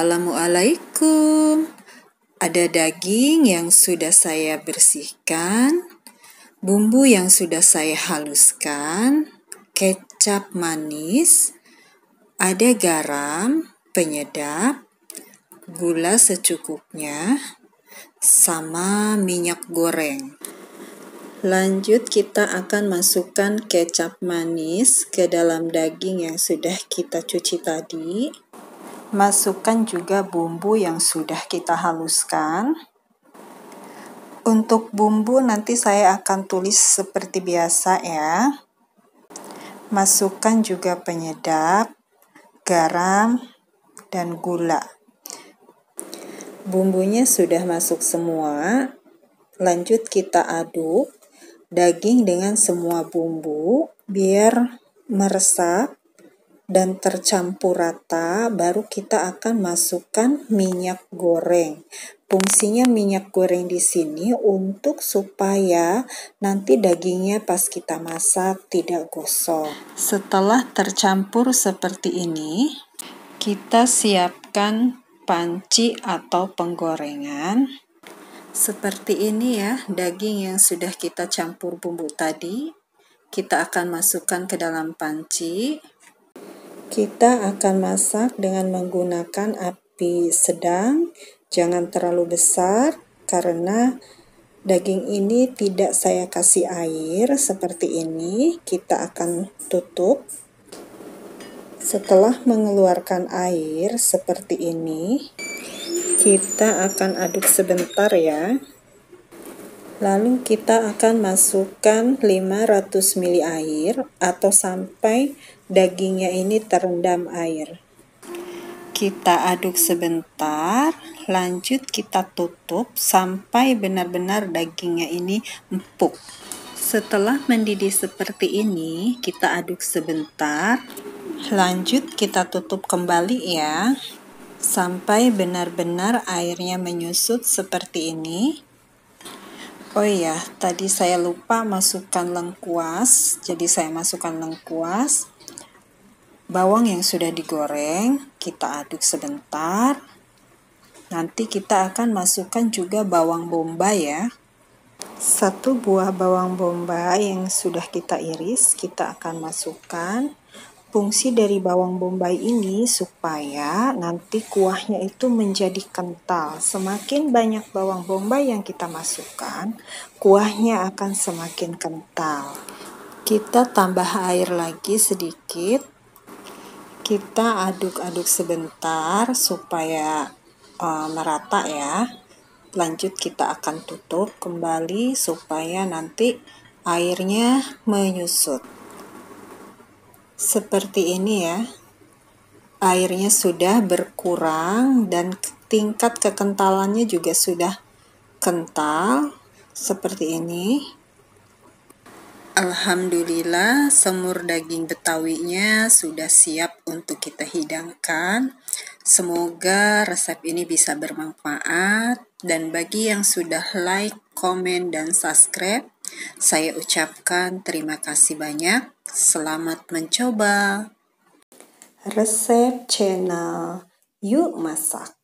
Assalamualaikum. Ada daging yang sudah saya bersihkan, bumbu yang sudah saya haluskan, kecap manis, ada garam, penyedap, gula secukupnya, sama minyak goreng. Lanjut, kita akan masukkan kecap manis ke dalam daging yang sudah kita cuci tadi. Masukkan juga bumbu yang sudah kita haluskan. Untuk bumbu nanti saya akan tulis seperti biasa ya. Masukkan juga penyedap, garam, dan gula. Bumbunya sudah masuk semua. Lanjut kita aduk daging dengan semua bumbu biar meresap dan tercampur rata, baru kita akan masukkan minyak goreng. Fungsinya minyak goreng di sini untuk supaya nanti dagingnya pas kita masak tidak gosong. Setelah tercampur seperti ini, kita siapkan panci atau penggorengan. Seperti ini ya, daging yang sudah kita campur bumbu tadi, kita akan masukkan ke dalam panci. Kita akan masak dengan menggunakan api sedang, jangan terlalu besar karena daging ini tidak saya kasih air seperti ini. Kita akan tutup. Setelah mengeluarkan air seperti ini, kita akan aduk sebentar ya. Lalu kita akan masukkan 500 ml air atau sampai dagingnya ini terendam air. Kita aduk sebentar, lanjut kita tutup sampai benar-benar dagingnya ini empuk. Setelah mendidih seperti ini, kita aduk sebentar, lanjut kita tutup kembali ya, sampai benar-benar airnya menyusut seperti ini. Oh iya, tadi saya lupa masukkan lengkuas, jadi saya masukkan lengkuas. Bawang yang sudah digoreng, kita aduk sebentar. Nanti kita akan masukkan juga bawang bombay ya. 1 buah bawang bombay yang sudah kita iris, kita akan masukkan. Fungsi dari bawang bombay ini supaya nanti kuahnya itu menjadi kental. Semakin banyak bawang bombay yang kita masukkan, kuahnya akan semakin kental. Kita tambah air lagi sedikit. Kita aduk-aduk sebentar supaya merata ya. Lanjut kita akan tutup kembali supaya nanti airnya menyusut. Seperti ini ya, airnya sudah berkurang dan tingkat kekentalannya juga sudah kental, seperti ini. Alhamdulillah, semur daging betawinya sudah siap untuk kita hidangkan. Semoga resep ini bisa bermanfaat, dan bagi yang sudah like, komen, dan subscribe, saya ucapkan terima kasih banyak. Selamat mencoba. Resep channel Yuk Masak.